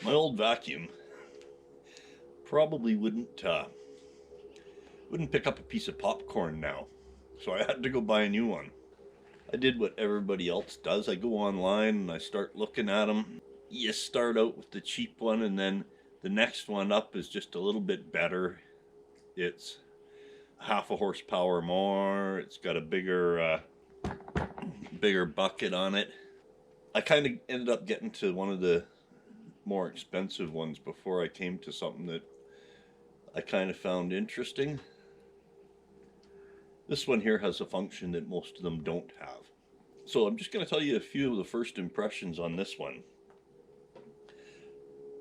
My old vacuum probably wouldn't pick up a piece of popcorn now, so I had to go buy a new one. I did what everybody else does. I go online and I start looking at them. You start out with the cheap one, and then the next one up is just a little bit better. It's half a horsepower more. It's got a bigger bucket on it. I kind of ended up getting to one of the more expensive ones before I came to something that I kind of found interesting. This one here has a function that most of them don't have. So I'm just going to tell you a few of the first impressions on this one.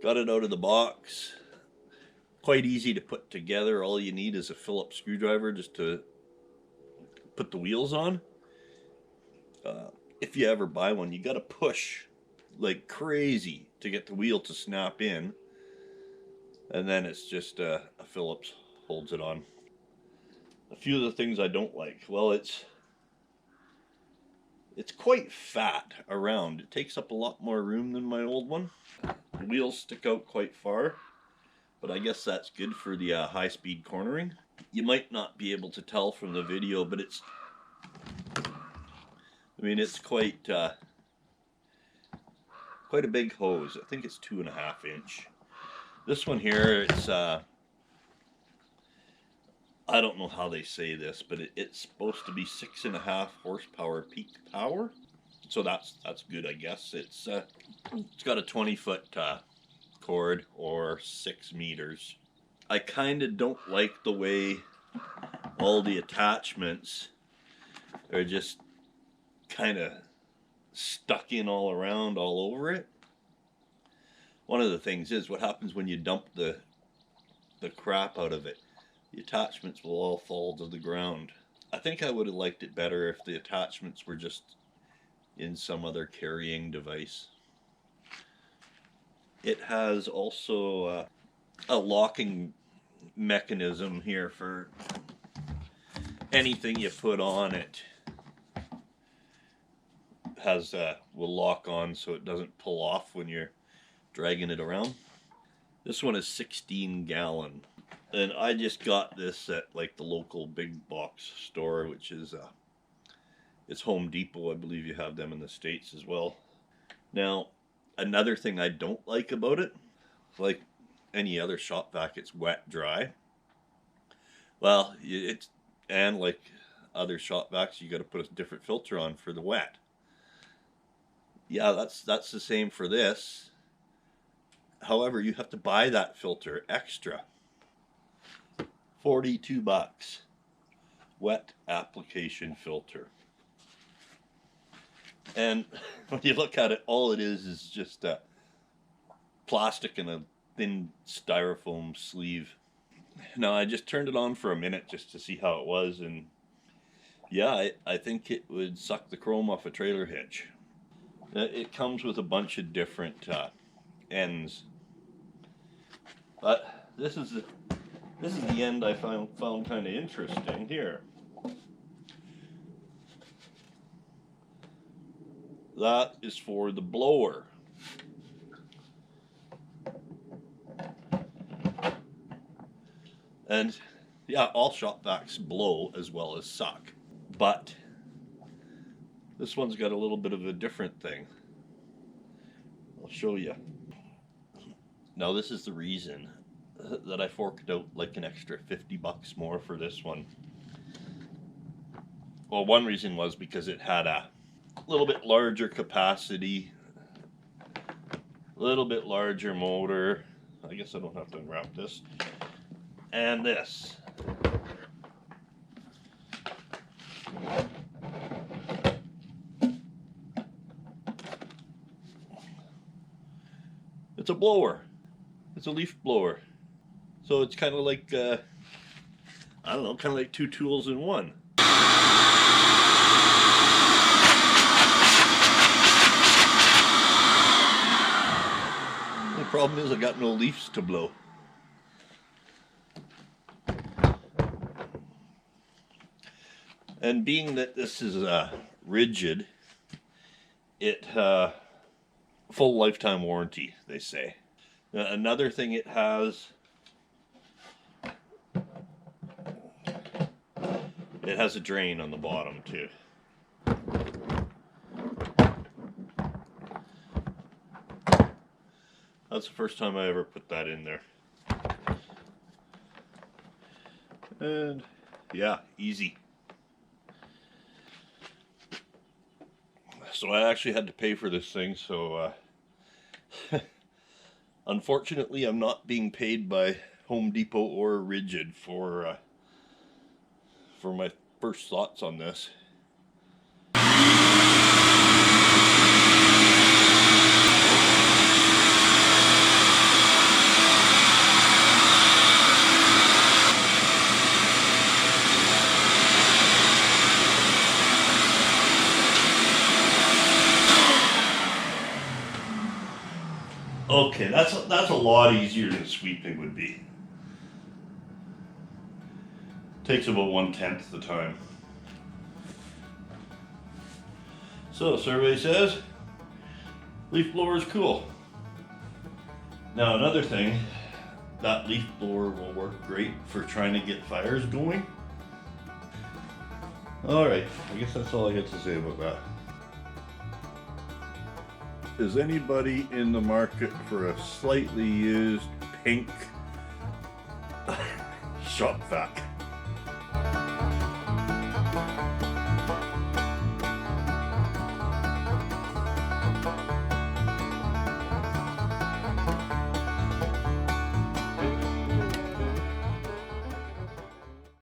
Got it out of the box. Quite easy to put together. All you need is a Phillips screwdriver just to put the wheels on. If you ever buy one, you got to push like crazy to get the wheel to snap in. And then it's just a Phillips holds it on. A few of the things I don't like. Well, it's quite fat around. It takes up a lot more room than my old one. The wheels stick out quite far, but I guess that's good for the high-speed cornering. You might not be able to tell from the video, but it's quite a big hose. I think it's 2.5 inch. This one here, it's I don't know how they say this, but it's supposed to be 6.5 horsepower peak power. So that's good, I guess. It's got a 20-foot cord, or 6 meters. I kind of don't like the way all the attachments are just kind of stuck in all around, all over it. One of the things is, what happens when you dump the crap out of it? The attachments will all fall to the ground. I think I would have liked it better if the attachments were just in some other carrying device. It has also a locking mechanism here for anything you put on it. Will lock on so it doesn't pull off when you're dragging it around. This one is 16 gallon. And I just got this at like the local big box store, which is it's Home Depot. I believe you have them in the States as well. Now, another thing I don't like about it, like any other shop vac, it's wet dry. Well, and like other shop vacs, you got to put a different filter on for the wet. Yeah, that's the same for this. However, you have to buy that filter extra. $42. Wet application filter. And when you look at it, all it is just plastic and a thin styrofoam sleeve. Now, I just turned it on for a minute just to see how it was, and yeah, I think it would suck the chrome off a trailer hitch. It comes with a bunch of different ends, but this is the end I found kind of interesting here. That is for the blower. And yeah, all shop vacs blow as well as suck, but this one's got a little bit of a different thing. I'll show you. Now, this is the reason that I forked out like an extra $50 more for this one. Well, one reason was because it had a little bit larger capacity, a little bit larger motor. I guess I don't have to unwrap this. And this. It's a blower. It's a leaf blower. So it's kind of like, I don't know, kind of like two tools in one. The problem is I got no leaves to blow. And being that this is RIDGID, it full lifetime warranty, they say. Another thing it has, it has a drain on the bottom too. That's the first time I ever put that in there. And yeah, easy. So I actually had to pay for this thing, so unfortunately I'm not being paid by Home Depot or RIDGID for my first thoughts on this. Okay, that's a lot easier than sweeping would be. Takes about 1/10 the time. So survey says leaf blower is cool. Now another thing, that leaf blower will work great for trying to get fires going. Alright, I guess that's all I got to say about that. Is anybody in the market for a slightly used pink shop vac?